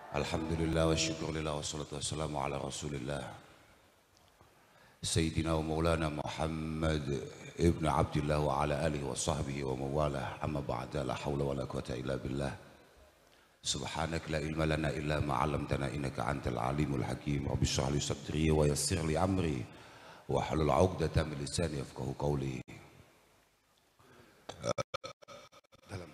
Alhamdulillah wa syukurillah wa salatu wassalamu ala rasulillah Sayyidina wa maulana Muhammad ibn Abdillah wa ala alihi wa sahbihi wa mawalah amma ba'da la hawla wa la quwata illa billah Subhanak la ilma lana illa ma'alamtana innaka antal alimul hakim Rabbi syrah li sadri wa yassir li amri wa halul 'uqdatam min lisani yafqahu qawli dalam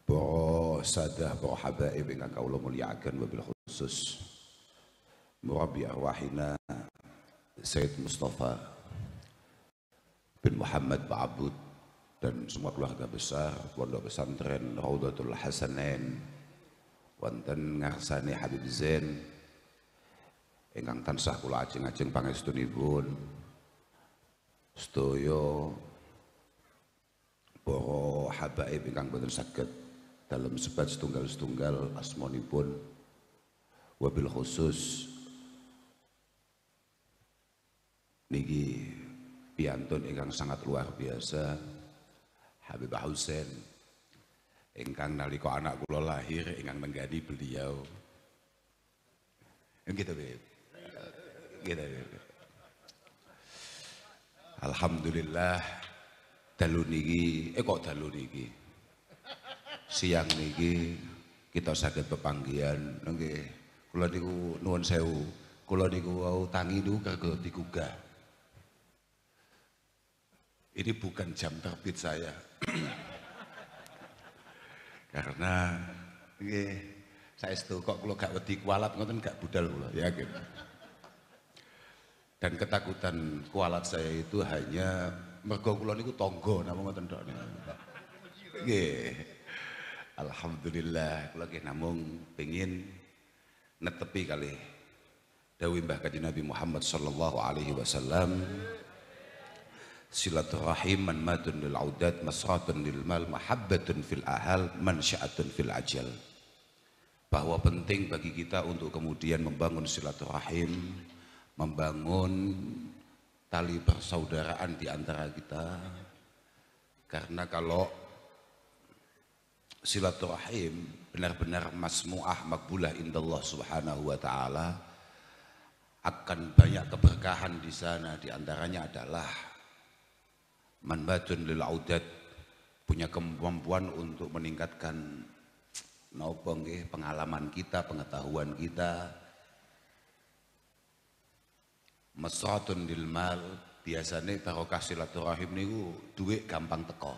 para sadah, para habaib ingkang kawula mulyakaken wabil khusus murabbi arwahina Sayyid Mustafa bin Muhammad Ba'abud dan semua keluarga besar Pondok Pesantren Raudatul Hasanain wonten ngarsane Habib Zain ingkang tansah kula ajeng-ajeng pangestunipun sedaya para habaib ingkang boten saged dalam sebat setunggal-setunggal asmanipun wabil khusus niki piantun ingkang sangat luar biasa Habib Husain ingkang nalika anak kula lahir ingkang nenggani beliau gitu Beb gitu Beb Alhamdulillah dalu niki dalu niki siang niki kita saged pepanggihan nggih kula niku nuwun sewu kula niku wau tangi niku kagem digugah ini bukan jam terbit saya karena nggih saestu kok kula gak wedi kualat ngoten gak budal kula yakin dan ketakutan kualat saya itu hanya mergo kula niku tangga napa ngoten tok nggih alhamdulillah kula nggih namung pengin netepi kali dawuh Mbah Kanjeng Nabi Muhammad sallallahu alaihi wasallam silaturahim manmatun lil audat masratun lil mal mahabbatun fil ahal mansya'atun fil ajal bahwa penting bagi kita untuk kemudian membangun silaturahim membangun tali persaudaraan di antara kita karena kalau silaturahim benar-benar masmu'ah makbulah indallah subhanahu wa ta'ala akan banyak keberkahan di sana di antaranya adalah manbatun lil audat punya kemampuan untuk meningkatkan napa nggih pengalaman kita pengetahuan kita masratun lil mal biasanya barokah silaturahim niku duit gampang teko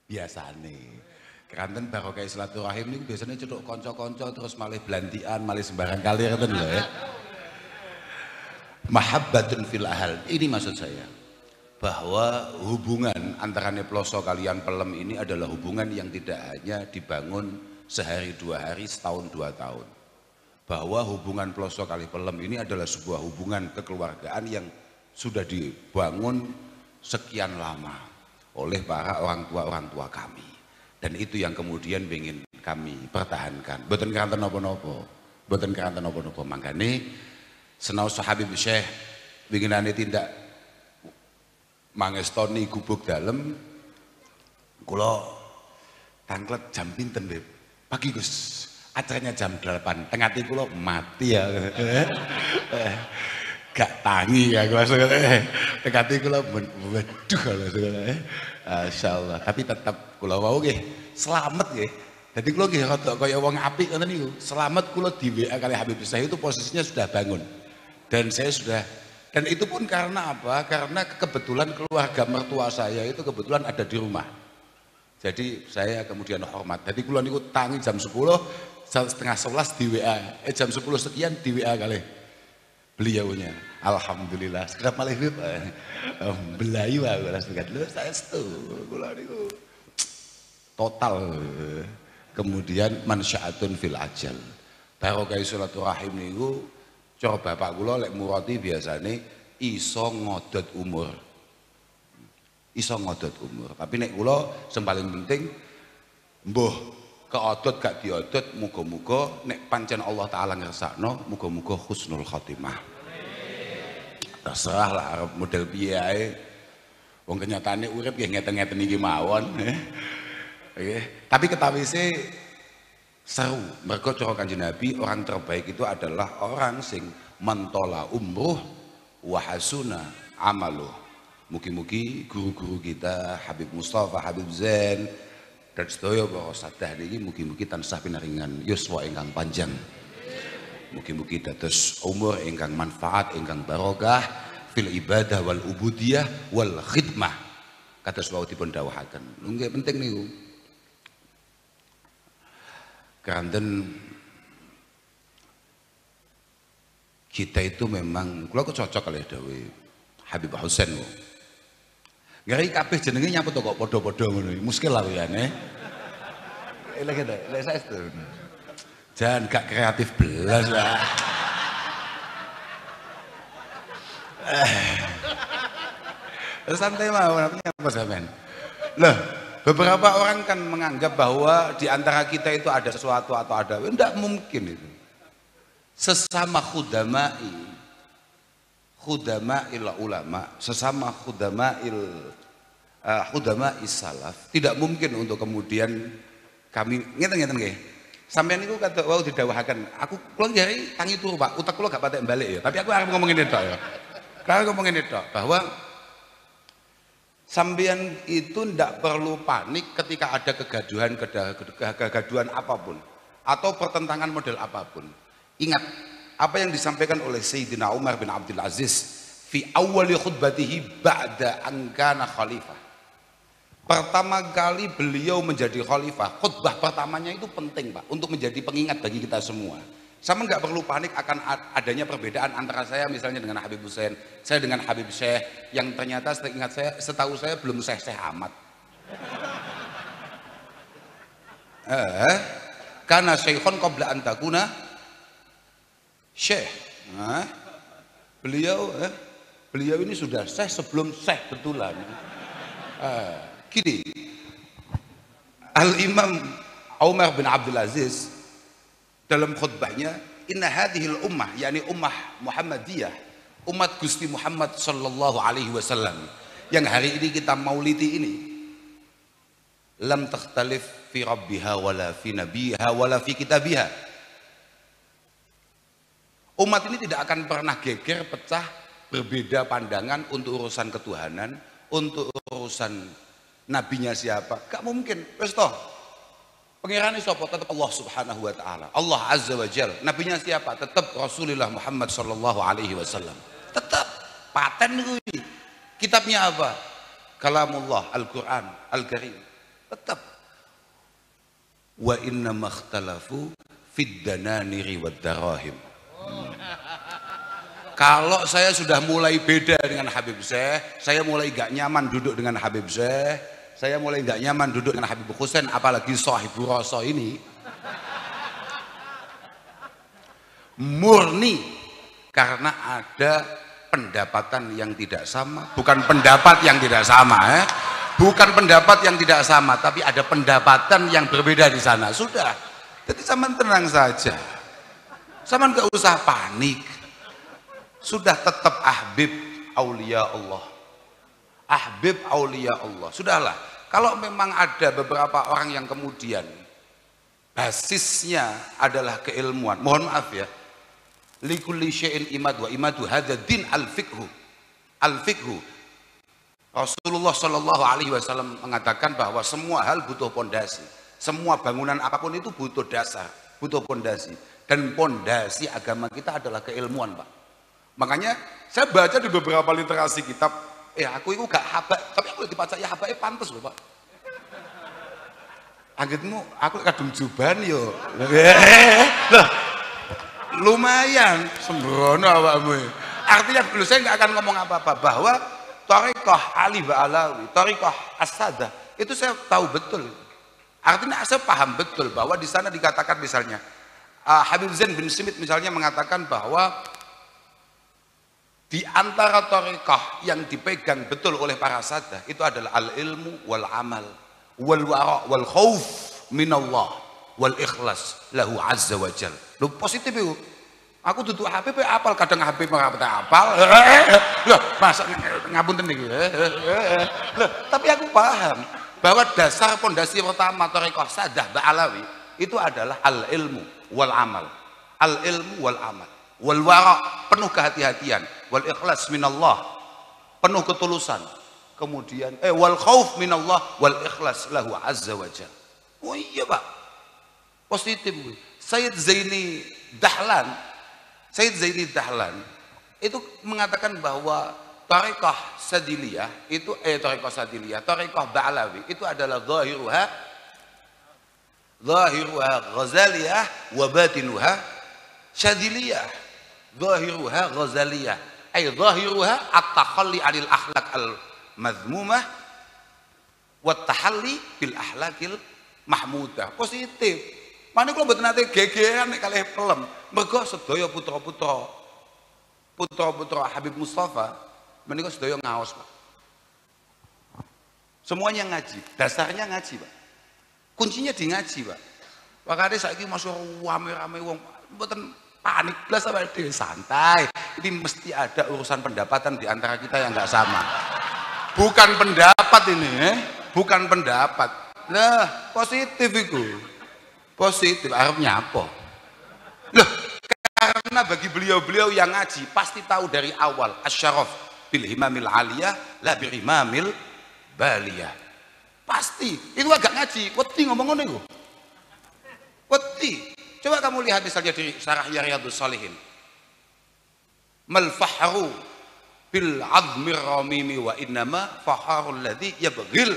biasane kanten barokah silaturahim niku biasanya cedhuk kanca-kanca terus malih blantian malih sembarang kali ngoten lho ya mahabbatun fil ahal ini maksud saya bahwa hubungan antara Neploso kalian Pelem ini adalah hubungan yang tidak hanya dibangun sehari dua hari setahun dua tahun bahwa hubungan Ploso kali Pelem ini adalah sebuah hubungan kekeluargaan yang sudah dibangun sekian lama oleh para orang tua kami dan itu yang kemudian ingin kami pertahankan boten kanten napa-napa boten kanten napa-napa mangkane senaos Habib Syekh winginane tindak mangestoni gubuk dalem kula tanglet jam pinten Beb pagi Gus acaranya jam 8 tengah hati kula mati ya gak tangi ya kula tengah hati kula waduh masyaallah tapi tetap kula wau nggih selamat nggih dadi kula nggih rada kaya wong apik ngoten niku selamat kula di WA kali Habib Syekh itu posisinya sudah bangun dan saya sudah dan itu pun karena apa? Karena kebetulan keluarga mertua saya itu kebetulan ada di rumah. Jadi saya kemudian hormat. Jadi kula niku tangi jam 10, setengah 11 di WA. Jam 10 sekian di WA kali beliaunya. Alhamdulillah. Sekarang malih belayu aku langsung lho saya setu. Kula niku total kemudian mansya'atun fil ajal. Barokah silaturahim niku cara bapak kula lek murati biasane iso ngodot umur tapi nek kula sing paling penting mbuh keodot gak diodot muga-muga nek pancen Allah taala ngersakno muga-muga husnul khotimah terserah lah arep model piye ae. Wong kenyataane urip nggih ngeten-ngeten iki mawon. Nggih. Tapi ketawise seru. Mergo cara Kanjeng Nabi orang terbaik itu adalah orang sing mentola umruh wa hasuna amaluh. Mugi-mugi guru-guru kita Habib Mustafa, Habib Zain dan sedaya para sadah niki mugi-mugi tansah pinaringan yuswa ingkang panjang. Mugi-mugi dados umur ingkang manfaat, ingkang barokah fil ibadah wal ubudiyah wal khidmah. Kados wau dipun dawuhaken. Nggih penting niku. Keranten kita itu memang, kalau aku cocok kali dawe Habib Husain. Ngeri kabeh jenenge nyapa to kok padha-padha ngono. Muskil lah ya ne. Lek saya itu. Jangan gak kreatif belas lah. Santai mawon apa sampean? Loh, beberapa orang kan menganggap bahwa di antara kita itu ada sesuatu atau ada, tidak mungkin itu. Sesama khudama'il ulama, sesama khudama'is salaf, tidak mungkin untuk kemudian kami ngeten-ngeten nggih. Sampeyan niku kata wau didhawuhaken, aku kula jare tangi turu Pak, utek kula gak patek balik ya. Tapi aku arep ngomongin itu ya. Kalau ngomongin itu bahwa sampeyan itu ndak perlu panik ketika ada kegaduhan apapun atau pertentangan model apapun. Ingat apa yang disampaikan oleh Sayyidina Umar bin Abdul Aziz fi awwali khutbatihi ba'da an kana khalifah. Pertama kali beliau menjadi khalifah, khutbah pertamanya itu penting Pak untuk menjadi pengingat bagi kita semua. Sama nggak perlu panik akan adanya perbedaan antara saya misalnya dengan Habib Husain, saya dengan Habib Syekh yang ternyata setahu saya belum Syekh amat. Karena Syekhon qabla an takuna Syekh. Beliau ini sudah Syekh sebelum Syekh betulan. Gini, Al-Imam Umar bin Abdul Aziz dalam khutbahnya, inna hadhil ummah, yakni ummah Muhammadiyah, umat Gusti Muhammad sallallahu alaihi wasallam yang hari ini kita maulidi ini, lam takhtalif fi rabbiha wala fi nabiha wala fi kitabiha. Umat ini tidak akan pernah geger, pecah, berbeda pandangan untuk urusan ketuhanan, untuk urusan nabinya siapa, gak mungkin. Wes toh pengirane sapa, tetap Allah subhanahu wa ta'ala, Allah azza wa jalla. Nabinya siapa, tetap Rasulullah Muhammad sallallahu alaihi wasallam, tetap paten kuwi. Kitabnya apa, kalamullah Al-Quran Al-Karim, tetap. Wa inna makhtalafu fid dananiri wad darahim. Kalau saya sudah mulai beda dengan Habib Syekh, saya mulai gak nyaman duduk dengan Habib Syekh, saya mulai gak nyaman duduk dengan Habib Husain, apalagi Sohibul Roso ini, murni karena ada pendapatan yang tidak sama, bukan pendapat yang tidak sama, bukan pendapat yang tidak sama, tapi ada pendapatan yang berbeda di sana. Sudah, jadi zaman tenang saja, zaman gak usah panik. Sudah tetap ahbib aulia Allah, ahbib aulia Allah. Sudahlah, kalau memang ada beberapa orang yang kemudian basisnya adalah keilmuan, mohon maaf ya, likulli syai'in imad wa imadu hadza din al-fiqhu. Al-fiqhu, Rasulullah sallallahu alaihi wasallam mengatakan bahwa semua hal butuh pondasi, semua bangunan apapun itu butuh dasar, butuh pondasi, dan pondasi agama kita adalah keilmuan Pak. Makanya saya baca di beberapa literasi kitab, aku itu gak haba, tapi aku dibaca ya haba pantes loh Pak. Anggitmu aku kadung juban yo. Loh, lumayan sembrono awakmu. Artinya dulu saya nggak akan ngomong apa-apa bahwa thariqah Ali Ba'alawi, thariqah As-Sadah itu saya tahu betul. Artinya saya paham betul bahwa di sana dikatakan misalnya Habib Zain bin Simit misalnya mengatakan bahwa di antara thariqah yang dipegang betul oleh para sadah itu adalah al-ilmu wal amal wal wara' wal khauf minallah wal ikhlas lahu azza wa jal. Lu positif itu. Aku duduk Habib apal, kadang Habib ora apal. Loh, masa ngapunten niki. Loh, tapi aku paham bahwa dasar pondasi pertama Thariqah Sadah Ba'alawi itu adalah al-ilmu wal amal. Al-ilmu wal amal. Wal wara, penuh kehati-hatian, wal ikhlas minallah, penuh ketulusan. Kemudian wal khauf minallah wal ikhlas lahu azza wa jalla. Oh iya, Pak. Positif. Sayyid Zaini Dahlan itu mengatakan bahwa Thariqah Sadiliyah itu Thariqah Ba'alawi itu adalah zahiruha Ghazaliyah wa batinuha Syadiliyah. Zahiruha Ghazaliyah ay zahiruha at-takhalli 'anil akhlaq al-madhmumah wa at-tahalli bil akhlaqil mahmudah. Positif. Mane kula mboten nate gegeran nek kalih pelem. Mergo sedaya putra-putra Habib Mustafa menika sedaya ngaos, Pak. Semuanya ngaji, dasarnya ngaji, Pak. Kuncinya di ngaji, Pak. Makanya saiki masuk rame-rame wong mboten panik blas apa dhewe santai. Ini mesti ada urusan pendapatan di antara kita yang enggak sama. Bukan pendapat ini, bukan pendapat. Nah, positif itu. Positif arepnya apa? Loh, karena bagi beliau-beliau yang ngaji pasti tahu dari awal asyaraf bil himamil aliyah la bil himamil baliyah. Pasti itu agak ngaji, wedi ngomong ngono iku. Wedi. Coba kamu lihat misalnya di Syarah Riyadhus Shalihin. Mal fahru bil azmir ramimi wa innama faharul ladzi yabghil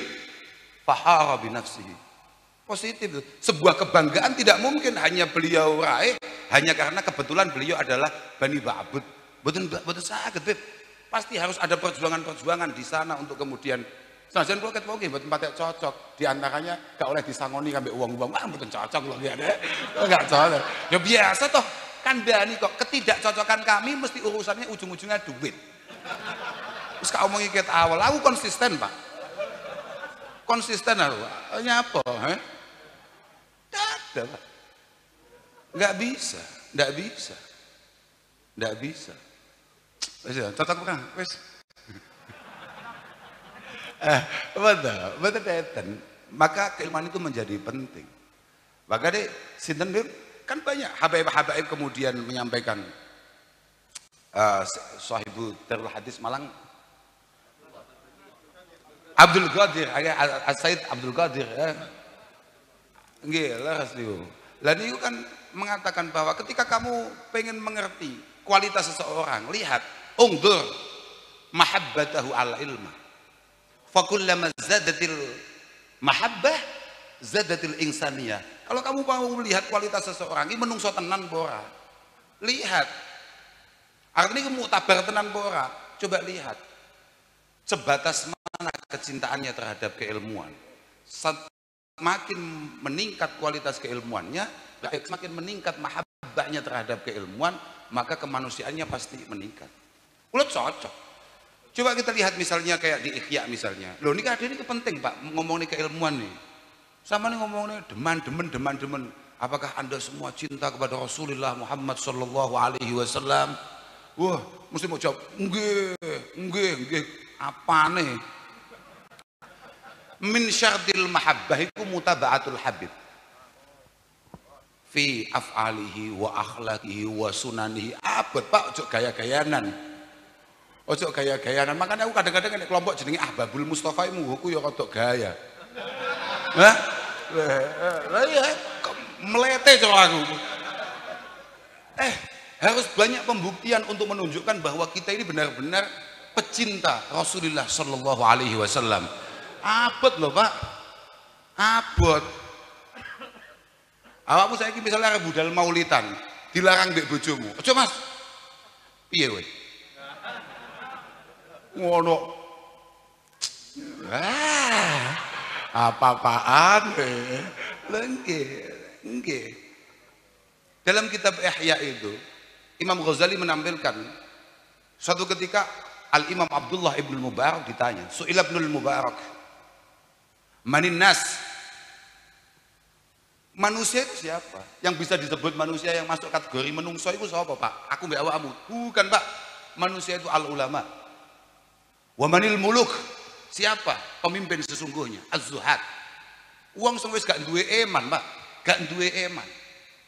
fahara bi nafsihi. Positif itu. Sebuah kebanggaan tidak mungkin hanya beliau raih hanya karena kebetulan beliau adalah Bani Ba'bud. Betul sakit, Beb. Pasti harus ada perjuangan-perjuangan di sana untuk kemudian senajan kula ketemu nggih mboten patek cocok. Di antaranya gak oleh disangoni sampai uang-uang. Wah, mboten cocok lho nggih ada. Enggak cocok. Ya biasa toh. Kan Bani kok ketidakcocokan kami mesti urusannya ujung-ujungnya duit. Terus kak omongi ket awal, aku konsisten, Pak. Konsisten aku. Nyapa, Tidak ada, Pak. Nggak bisa. Wes, cocok bukan? Wes. Betul. Maka keilmuan itu menjadi penting. Maka deh, sinten kan banyak habaib kemudian menyampaikan sahibu Darul Hadis Malang Abdul Qadir, Said Abdul Qadir nggih leres niku. Lah niku kan mengatakan bahwa ketika kamu pengen mengerti kualitas seseorang, lihat ungdur mahabbatahu ala ilma. Fa kullama zadatil mahabbah zadatil insaniyah. Kalau kamu mau melihat kualitas seseorang, ini menungso tenan bora. Lihat. Artinya kamu muktabar tenan bora. Coba lihat. Sebatas mana kecintaannya terhadap keilmuan. Semakin meningkat kualitas keilmuannya, semakin meningkat mahabbahnya terhadap keilmuan, maka kemanusiaannya pasti meningkat. Ulet cocok. Coba kita lihat misalnya kayak di Ikhya misalnya. Loh ini ini penting, Pak, ngomongin keilmuan nih. Sama nih ngomongnya demen. Apakah Anda semua cinta kepada Rasulullah Muhammad sallallahu alaihi wasallam? Wah, mesti mau jawab, nggih. Apa nih? Min syartil mahabbah itu mutaba'atul habib. Fi af'alihi wa akhlaqihi wa sunanihi. Abot, Pak, ojo gaya-gayanan. Makanya aku kadang-kadang nek kelompok jenenge Ahbabul Mustafa iku ya rada gaya. Hah? Lah iya, melete cara aku. Harus banyak pembuktian untuk menunjukkan bahwa kita ini benar-benar pecinta Rasulullah sallallahu alaihi wasallam. Abot loh, Pak. Abot. Awakmu saiki misalnya arep budal maulitan, dilarang mbek bojomu. Aja, Mas. Piye kowe? Ngono. Apa-apaan nggih. Dalam kitab Ihya itu Imam Ghazali menampilkan suatu ketika Al-Imam Abdullah ibn Mubarak ditanya, Su'ila ibn Mubarak, manin nas? Manusia itu siapa? Yang bisa disebut manusia yang masuk kategori menungso itu siapa, Pak? Aku mbak awakmu. Bukan, Pak. Manusia itu al ulama. Wa manil muluk. Siapa? Pemimpin sesungguhnya. Az-zuhad. Uang sing wis gak duwe eman, Pak. Gak duwe eman.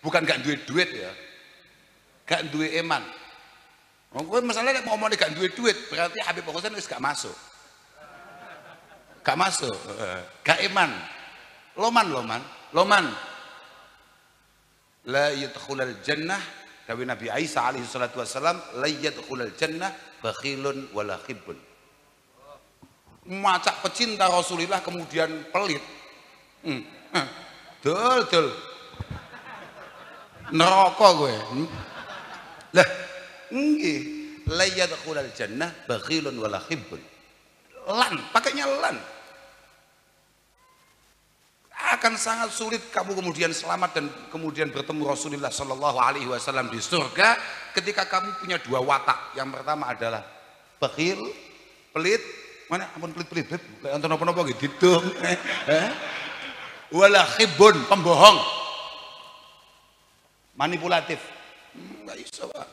Bukan gak duwe duit ya. Gak duwe eman. Kowe masalahnya mau ngomong gak duwe duit, berarti Habib Husain wis gak masuk. Gak masuk. Gak eman. Loman. La yadkhulul jannah kawin Nabi Isa alaihi salatu wassalam, la yadkhulul jannah bakhilun wala khibbun. Macak pecinta Rasulullah kemudian pelit. Dul. Neraka gue. Lah, nggih, la yadkhulul jannah bakhilun wala khibbun. Lan, pakainya lan. Akan sangat sulit kamu kemudian selamat dan kemudian bertemu Rasulullah Shallallahu Alaihi Wasallam di surga ketika kamu punya dua watak. Yang pertama adalah bakhil, pelit, mana ampun pelit, nonton apa gitu, wala khibun, pembohong, manipulatif, nggak bisa, Pak.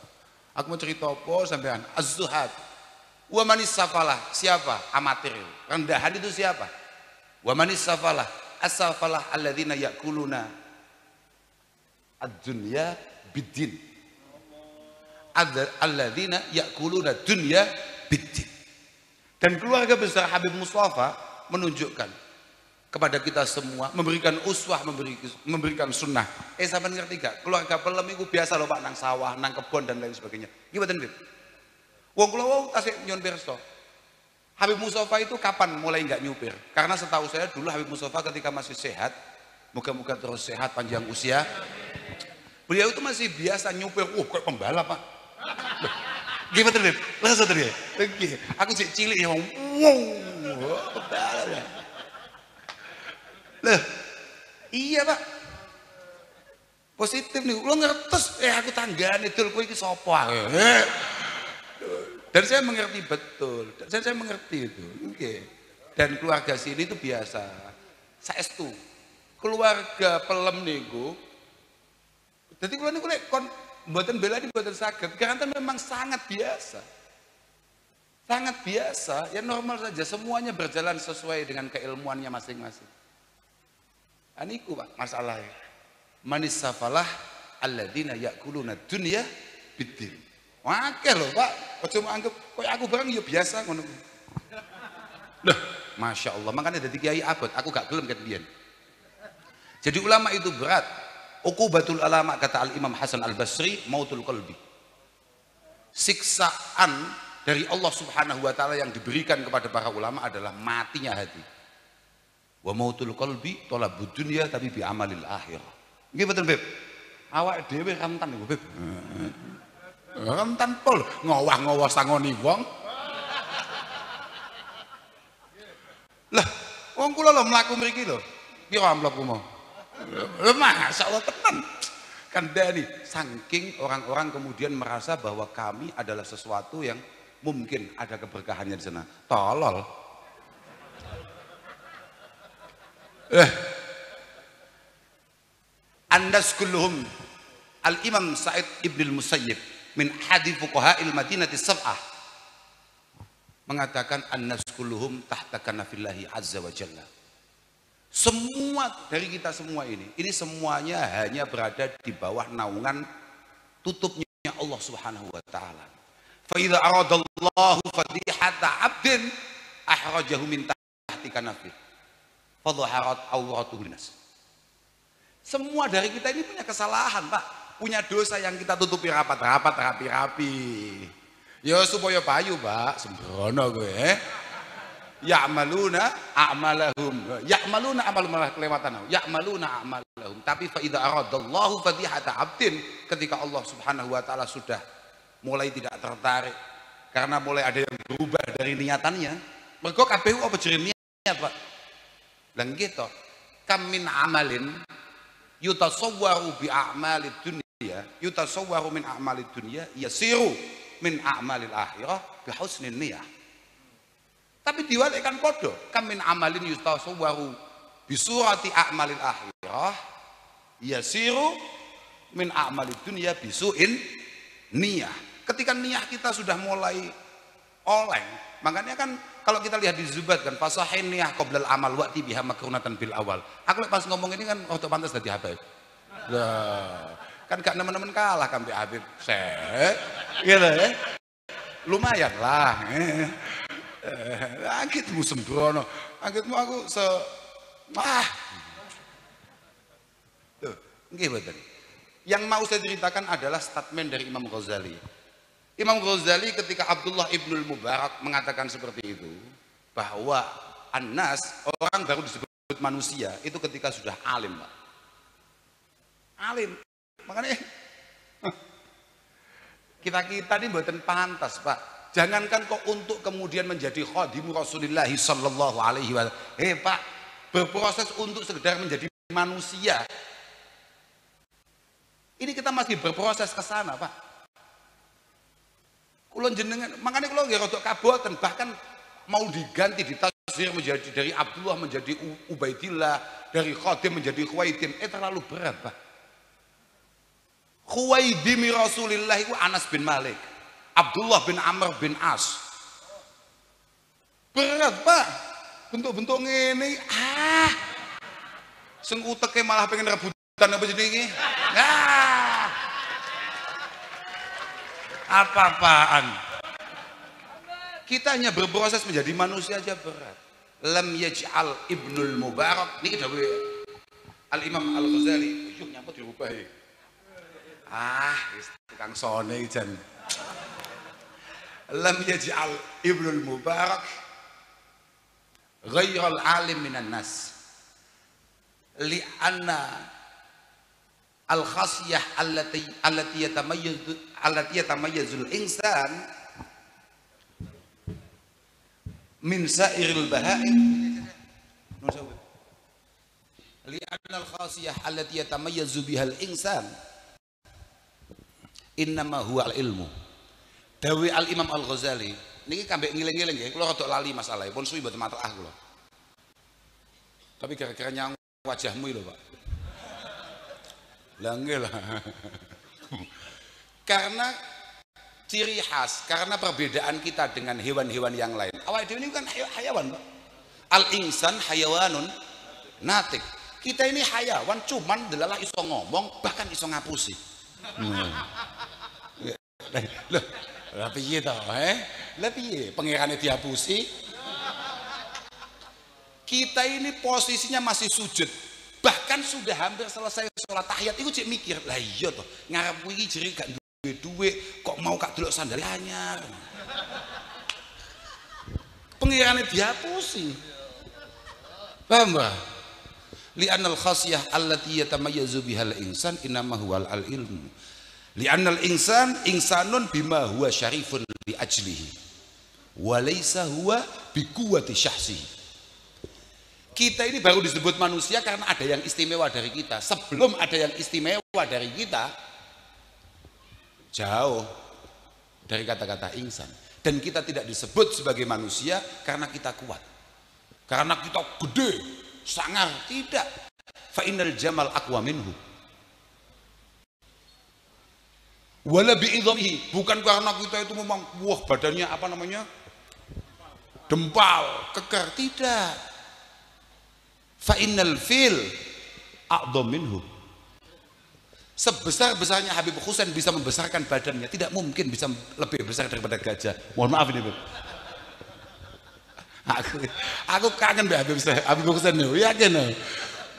Aku mau cerita apa sampean? Az-zuhad, wa manis safalah, siapa? Amatir, rendahan itu siapa? Wa manis safalah, as-safalah alladzina yakuluna ad-dunya bid-din, alladzina yakuluna dunya bid-din. Dan keluarga besar Habib Mustafa menunjukkan kepada kita semua, memberikan uswah, memberikan sunnah. Sampean ngerti gak? Keluarga pelem itu biasa loh, Pak, nang sawah, nang kebon dan lain sebagainya. Gimana nih? Wong kula wau tasik nyon pirsa. Habib Mustafa itu kapan mulai nggak nyupir? Karena setahu saya dulu Habib Mustafa ketika masih sehat, moga-moga terus sehat panjang usia, beliau itu masih biasa nyupir. Kayak pembalap, Pak. Gimana nih? Langsung tadi. Aku sih cilik ya, pembalap ya. Loh, iya, Pak. Positif nih. Lo ngertes, aku tanggane dul kowe iki sapa? Dan saya mengerti betul, saya mengerti itu. Okay. Dan keluarga sini itu biasa. Saestu keluarga pelem niku. Jadi kalau niku lek kon mboten bela di mboten saged, karena memang sangat biasa. Sangat biasa, ya normal saja, semuanya berjalan sesuai dengan keilmuannya masing-masing. Aniku, Pak, masalahnya. Manis safalah alladzina yakuluna dunya bid-din. Wakil loh, Pak, cuma anggap kayak aku barang ya biasa ngono. Loh, Masya Allah, makanya dari kiai abad, aku gak gelem ket biyen. Jadi ulama itu berat. Uqubatul ulama, kata Al-Imam Hasan Al-Basri, mautul qalbi. Siksaan dari Allah Subhanahu wa taala yang diberikan kepada para ulama adalah matinya hati. Wa mautul qalbi talabud dunya tapi bi amalil akhirah. Nggih betul, Beb. Awak dhewe rentan niku, Beb. Rentan pol ngowah-ngowah sangoni wong. Lah, wong kula lho mlaku mriki lho. Pira amplopku mau? Masyaallah tenan. Kandhani saking orang-orang kemudian merasa bahwa kami adalah sesuatu yang mungkin ada keberkahannya di sana. Tolol. Andas kulluhum Al-Imam Sa'id Ibn Al-Musayyib min hadis fuqaha'il Madinati sab'ah mengatakan annas kulluhum tahta kanafillahi azza wa jalla. Semua dari kita semua ini semuanya hanya berada di bawah naungan tutupnya Allah Subhanahu wa taala. Fa idza aradallahu fadihata 'abdin ahrajahu min tahti kanafih. Fa dhaharat awratuhu linnas. Semua dari kita ini punya kesalahan, Pak. Punya dosa yang kita tutupi rapat-rapat, rapi-rapi. Ya supaya payu, Pak. Sembrono gue. Ya'maluna a'malahum. Ya'maluna a'malahum kelewatan. Ya'maluna a'malahum. Tapi fa idza aradallahu fadihata 'abdin, ketika Allah Subhanahu wa taala sudah mulai tidak tertarik karena mulai ada yang berubah dari niatannya. Mergo KPU apa jere niat, Pak? Lah nggih to. Kam min amalin yutasawwaru bi a'malid dunya, yutasawwaru min a'malid dunya yasiru min a'malil akhirah bi husnin niyah. Tapi diwalikkan podo, kam min amalin yutasawwaru bi surati a'malil akhirah Yasiru min a'malid dunya bisuin niyah. Ketika niyah kita sudah mulai oleng, makanya kan kalau kita lihat di Zubat kan fasahin niyah qoblal amal waqti biha makrunatan bil awal. Aku pas ngomong ini kan waktu pantas dadi Habib. Lah, kan gak nemen-nemen kalah kan Habib. Gitu ya. Lumayan lah. Angkitmu sembrono. Angkitmu aku tuh, nggih mboten. Yang mau saya ceritakan adalah statement dari Imam Ghazali. Imam Ghazali ketika Abdullah ibnul Mubarak mengatakan seperti itu, bahwa An-Nas, orang baru disebut manusia, itu ketika sudah alim, Pak. Alim. Makanya kita ini mboten pantas, Pak. Jangankan kok untuk kemudian menjadi khadimu Rasulullah sallallahu alaihi wasallam. Pak, berproses untuk sekedar menjadi manusia. Ini kita masih berproses ke sana, Pak. Kulon jenengan, makanya kalau nggak rodok kaboten, bahkan mau diganti ditafsir menjadi dari Abdullah menjadi Ubaidillah, dari Khadim menjadi Khuwaidim, terlalu berat, Pak. Khuwaidimi Rasulillah itu Anas bin Malik, Abdullah bin Amr bin As. Berat, Pak. Bentuk-bentuk ini, sing uteke malah pengen rebutan apa jenenge? Apa-apaan. Kita hanya berproses menjadi manusia aja berat. Lam yaj'al Ibnul Mubarak niki dawuh Al-Imam Al-Ghazali. Yuh nyambut dirubah ya. Wis tukang sone jan. Lam yaj'al Ibnul Mubarak ghairal alim minan nas. Li'anna al-khasiyah allati yatamayyazul insan min sa'iril baha'im li'anna al-khasiyah allati yatamayyazu bihal insan innama huwa al-ilmu. Dawi al-Imam Al-Ghazali niki kambek ngiling-ngiling nggih, kula rada lali masalah pun suwi mboten matraah kula. Tapi gara-gara nyang wajahmu lho, Pak. Lah. Karena ciri khas, karena perbedaan kita dengan hewan-hewan yang lain. Awak ini kan hayawan, Pak. Al-insan hayawanun natik. Kita ini hayawan, cuman delalah iso ngomong, bahkan iso ngapusi. Loh, lah piye to, Lah piye pangerane diapusi? Kita ini posisinya masih sujud. Bahkan sudah hampir selesai sholat tahiyat itu cek mikir, lah iya toh ngarep iki jere gak duwe duit kok mau kak delok sandal anyar. Pengirane dihapusi. Paham, Mbah? Li'anal khasiyah allati yatamayyazu bihal insan innama huwal al-ilmu. Li'annal insan insanun bima huwa syarifun li ajlihi wa laysa huwa bi quwwati syahsihi. Kita ini baru disebut manusia karena ada yang istimewa dari kita. Sebelum ada yang istimewa dari kita, jauh dari kata-kata insan. Dan kita tidak disebut sebagai manusia karena kita kuat, karena kita gede, sangar. Tidak. Fa innal jamal aqwa minhu. Wala bi'idhamihi, bukan karena kita itu memang wah badannya apa namanya? Dempal, keker, tidak. Fa innal fil a'dham minhu. Sebesar-besarnya Habib Husain bisa membesarkan badannya, tidak mungkin bisa lebih besar daripada gajah. Mohon maaf ini, Beb. Aku kangen mbak Habib Husain nih, yakin nih.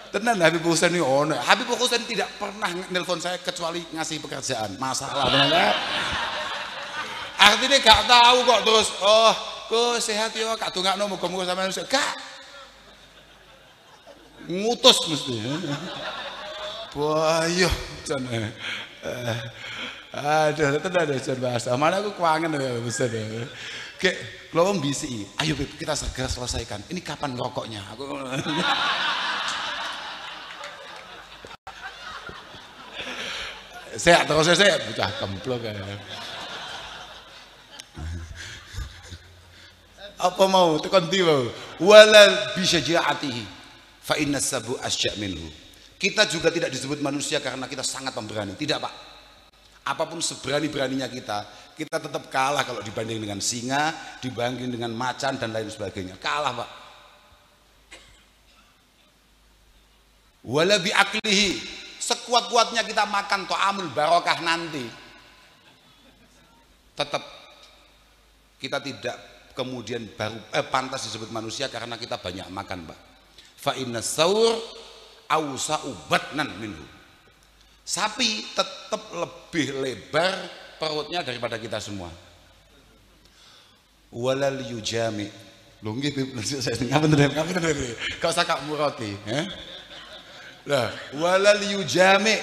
Tenan Habib Husain nih, Habib Husain tidak pernah nelpon saya kecuali ngasih pekerjaan. Masalah benar. Artinya gak tahu kok terus, kok sehat ya, kak tungakno muga-muga sampeyan gak. Ngutus mesti. Boyo jan. Aduh, tenan jan bahasa. Mana aku kangen ya Ustaz. Kayak kula mbisi. Ayo Beb, kita segera selesaikan. Ini kapan rokoknya? Aku saya terus saya bocah kemplok ya. Apa mau tekan ndi mau? Walal bi syaja'atihi. Fa inna sabu asya' minhu. Kita juga tidak disebut manusia karena kita sangat pemberani. Tidak, Pak. Apapun seberani-beraninya kita tetap kalah kalau dibanding dengan singa, dibanding dengan macan dan lain sebagainya. Kalah, Pak. Wala bi aklihi, sekuat-kuatnya kita makan ta'amul barokah nanti, tetap kita tidak kemudian baru pantas disebut manusia karena kita banyak makan, Pak. Fa inna saur awsa'u batnan minhu. Sapi tetap lebih lebar perutnya daripada kita semua. Walal yujami. Lho nggih saya ngapunten. Kau usah Kak Murati, Lah, walal yujami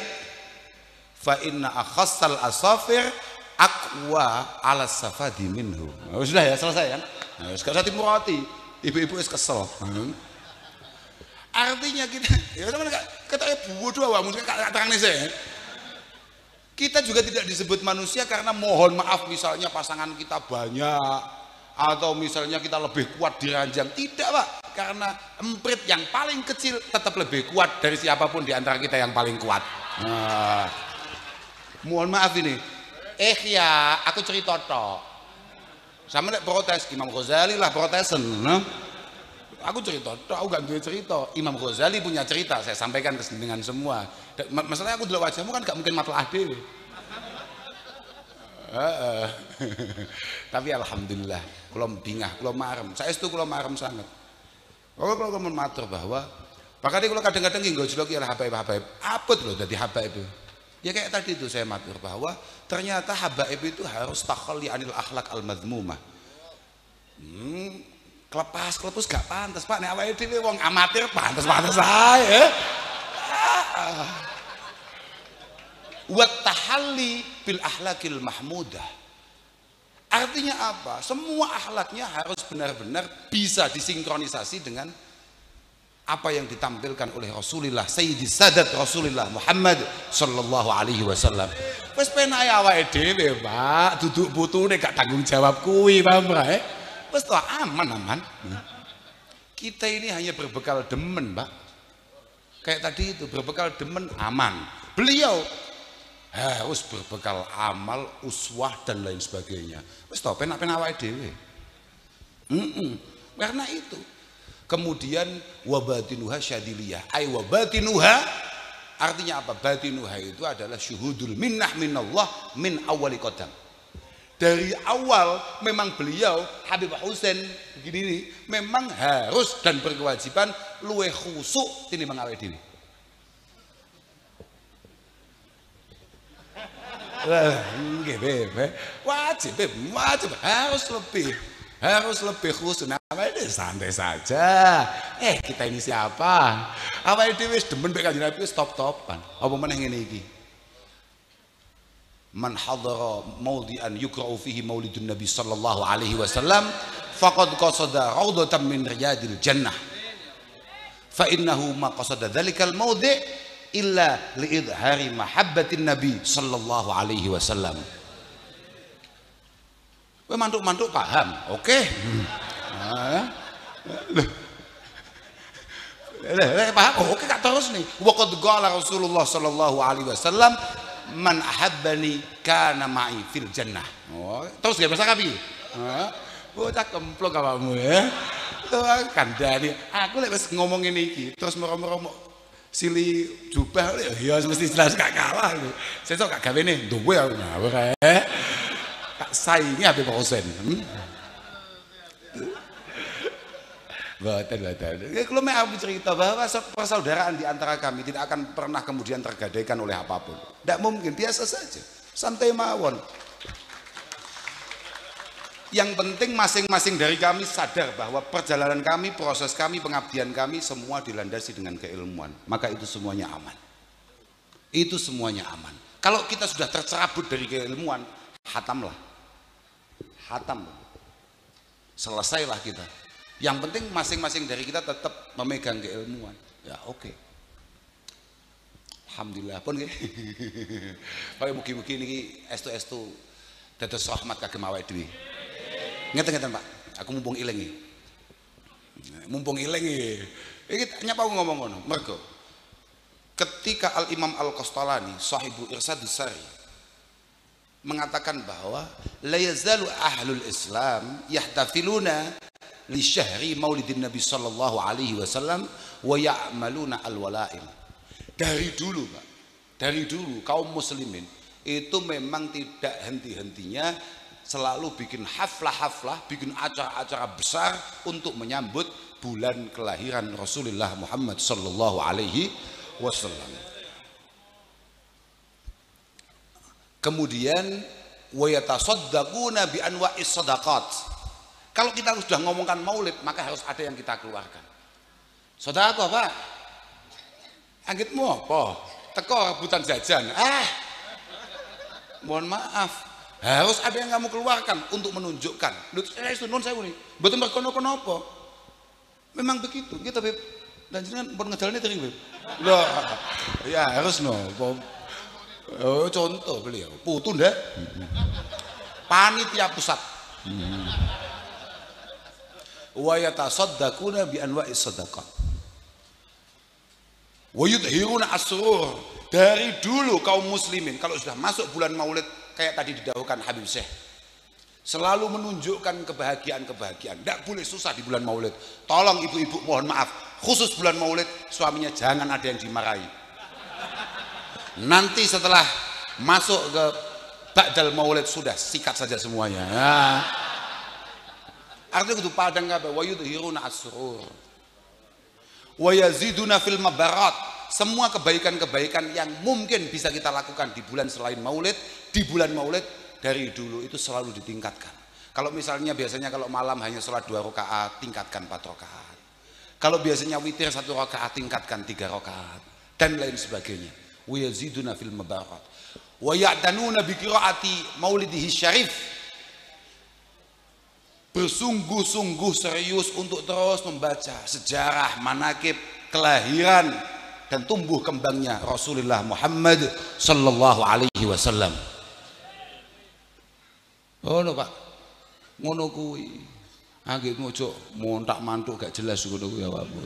fa inna akhassal asafir aqwa ala safadi minhu. Oh, sudah ya, selesai kan? Nah, sekarang Murati, ibu-ibu es kesel. Artinya kita, ya teman kata bodoh awakmu kak terang nih saya. Kita juga tidak disebut manusia karena mohon maaf misalnya pasangan kita banyak atau misalnya kita lebih kuat di ranjang. Tidak, Pak, karena emprit yang paling kecil tetap lebih kuat dari siapapun di antara kita yang paling kuat. Nah, mohon maaf ini. Ya, aku cerita tok. Sama nek protes Imam Ghazali lah protesen, Aku cerita, aku gak punya cerita. Imam Ghazali punya cerita, saya sampaikan ke dengan semua. Masalahnya aku dulu wajahmu kan gak mungkin matlah ade. Tapi alhamdulillah, kalau bingah, kalau marem, saya itu kalau marem sangat. Kalau matur bahwa, makanya kalau kadang-kadang nggak jelok ya habaib, apa loh dari habaib itu? Ya kayak tadi itu saya matur bahwa ternyata habaib itu harus takhalli anil akhlak al madhmumah. Kelepus gak pantas, Pak. Nek awake dhewe wong amatir pantas ae. Wa tahalli bil akhlaqil mahmudah. Artinya apa? Semua akhlaknya harus benar-benar bisa disinkronisasi dengan apa yang ditampilkan oleh Rasulullah Sayyidi Sadat Rasulullah Muhammad sallallahu alaihi wasallam. Wis penak awake dhewe, Pak. Duduk putune gak tanggung jawab kuwi, Pak. Wes aman. Kita ini hanya berbekal demen, Pak. Kayak tadi itu berbekal demen aman. Beliau harus berbekal amal, uswah dan lain sebagainya. Wes to penak-penak awake dhewe. Karena itu. Kemudian wabatinuha syadiliyah. Ai wabatinuha artinya apa? Batinuha itu adalah syuhudul minnah minallah min awwali qadam. Dari awal memang beliau Habib Husain begini nih, memang harus dan berkewajiban luweh khusuk tinimbang awake dhewe. Nggih, Beb. Wajib harus lebih khusuk. Nah, awake santai saja. Kita ini siapa? Awake dhewe wis demen mek Kanjeng Nabi wis top-topan. Apa meneh ngene iki? Man hadara mawdi'an yukra'u fihi maulidun Nabi sallallahu alaihi wasallam faqad qasada raudatan min riyadil jannah fa innahu ma qasada dzalikal mawdi' illa liidhari mahabbatin Nabi sallallahu alaihi wasallam. Kowe mantuk-mantuk paham? Oke. Paham? Oke, Kak terus nih. Wa qad qala Rasulullah sallallahu alaihi wasallam man ahabbani kana ma'i fil jannah. Terus gak bisa kapi. Bocah kemplok awakmu ya. Kandhani. Aku lek wis ngomong ngene iki, terus mero-mero sili jubah ya mesti jelas gak kalah. Sesuk gak gawene duwe aku ngawur ae. Tak saingi Habib Husain. Betul. Kalau aku cerita bahwa persaudaraan di antara kami tidak akan pernah kemudian tergadaikan oleh apapun. Tidak mungkin, biasa saja. Santai mawon. Yang penting masing-masing dari kami sadar bahwa perjalanan kami, proses kami, pengabdian kami semua dilandasi dengan keilmuan. Maka itu semuanya aman. Itu semuanya aman. Kalau kita sudah tercerabut dari keilmuan, hatamlah. Selesailah kita. Yang penting masing-masing dari kita tetap memegang keilmuan. Ya oke. Alhamdulillah pun nggih. Kaya mugi-mugi niki estu-estu dados rahmat kagem awake dhewe. Ngeten-ngeten, Pak. Aku mumpung ilang iki. Iki nyapa aku ngomong ngono. Mergo ketika Al-Imam Al-Qastalani sahibu Irsadus Sari mengatakan bahwa la yazalu ahlul Islam yahtafiluna li syahri maulidin Nabi sallallahu alaihi wasallam wa ya'maluna al-wala'im. Dari dulu Pak, dari dulu kaum muslimin itu memang tidak henti-hentinya selalu bikin haflah-haflah, bikin acara-acara besar untuk menyambut bulan kelahiran Rasulullah Muhammad sallallahu alaihi wasallam. Kemudian wa yatasaddaquna bi anwa'is shadaqat. Kalau kita sudah ngomongkan maulid, maka harus ada yang kita keluarkan. Sedekah, Pak. Anggitmu apa? Teko rebutan jajan. Mohon maaf. Harus ada yang kamu keluarkan untuk menunjukkan. Nun saya ini, mboten merkono-kono. Memang begitu. Kita Beb. Dan jenengan pun ngejalane tering, Beb. Loh, ya harus no. Oh, contoh beliau putu ndak panitia pusat wa yatasaddaquna bi anwa'is shadaqah wa yudhiruna as-surur. Dari dulu kaum muslimin kalau sudah masuk bulan maulid kayak tadi didahulukan Habib Syekh selalu menunjukkan kebahagiaan-kebahagiaan. Tidak boleh susah di bulan maulid. Tolong ibu-ibu mohon maaf, khusus bulan maulid suaminya jangan ada yang dimarahi. Nanti setelah masuk ke ba'dal maulid sudah sikat saja semuanya. Nah, artinya kudu padang kabeh wa yudhiruna as-surur wa yaziduna fil mabarat. Semua kebaikan-kebaikan yang mungkin bisa kita lakukan di bulan selain maulid, di bulan maulid dari dulu itu selalu ditingkatkan. Kalau misalnya biasanya kalau malam hanya sholat 2 rakaat, tingkatkan 4 rakaat. Kalau biasanya witir 1 rakaat, tingkatkan 3 rakaat dan lain sebagainya. Wa yaziduna fil mabarat wa ya'tanuna bi qiraati maulidihi syarif. Bersungguh-sungguh serius untuk terus membaca sejarah manakib kelahiran dan tumbuh kembangnya Rasulullah Muhammad sallallahu alaihi wasallam. Ngono Pak, ngono kuwi. Anggih ngojo montak mantuk gak jelas ngono kuwi awakmu.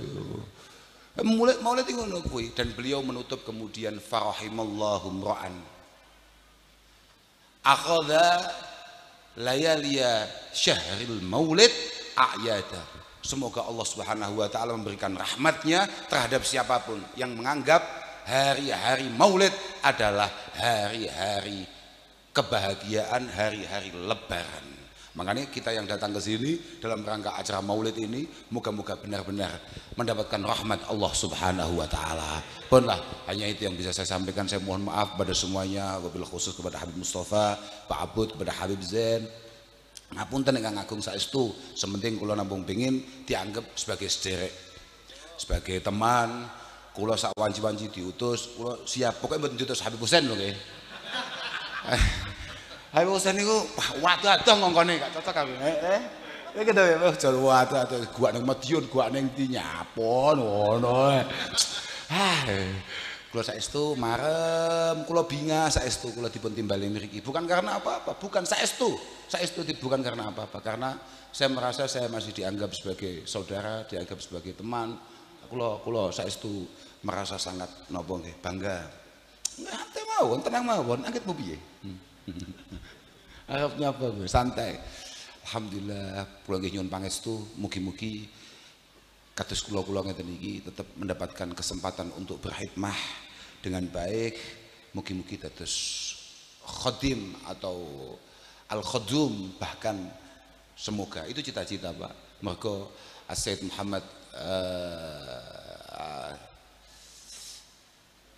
Maulid itu ngono kuwi. Dan beliau menutup kemudian farahimallahu mra'an akhadha layaliya syahril maulid a'yada. Semoga Allah Subhanahu wa taala memberikan rahmatnya terhadap siapapun yang menganggap hari-hari maulid adalah hari-hari kebahagiaan, hari-hari lebaran. Makanya kita yang datang ke sini dalam rangka acara maulid ini moga-moga benar-benar mendapatkan rahmat Allah Subhanahu wa taala. Punlah hanya itu yang bisa saya sampaikan. Saya mohon maaf pada semuanya, wabil khusus kepada Habib Mustafa, Pak Abud, kepada Habib Zain. Ngapunten ingkang agung saestu, sementing kula namung pengin dianggap sebagai sederek, sebagai teman. Kula sak wanci-wanci diutus, kula siap. Pokoknya mboten diutus Habib Husain lho nggih. Habib Husain niku waduh ngongkone gak cocok kabeh. Iki to ya jare waduh gua ning Madiun, gua ning ndi nyapon ngono. Kula saestu marem, kula bingah saestu kula dipun timbali mriki. Bukan karena apa-apa, bukan saestu. Saestu bukan karena apa-apa, karena saya merasa saya masih dianggap sebagai saudara, dianggap sebagai teman. Kula saestu merasa sangat napa nggih, bangga. Nganti mawon, tenang mawon, anggitmu piye? Arepnya apa gue? Santai. Alhamdulillah, kula nggih nyuwun pangestu, mugi-mugi kados kula ngeten iki tetap mendapatkan kesempatan untuk berkhidmah dengan baik. Mugi-mugi dados khadim atau al-khadum, bahkan semoga itu cita-cita Pak. Mergo Sayyid Muhammad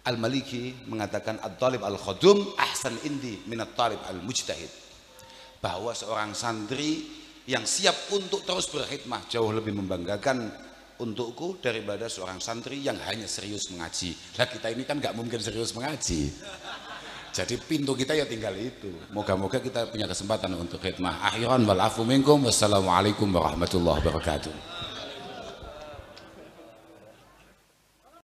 Al-Maliki mengatakan at-talib al-khadum ahsan indi min at-talib al-mujtahid. Bahwa seorang santri yang siap untuk terus berkhidmah jauh lebih membanggakan untukku daripada seorang santri yang hanya serius mengaji. Lah kita ini kan nggak mungkin serius mengaji. Jadi pintu kita ya tinggal itu. Moga-moga kita punya kesempatan untuk khidmah. Akhiran wal afu minkum. Wassalamualaikum warahmatullahi wabarakatuh.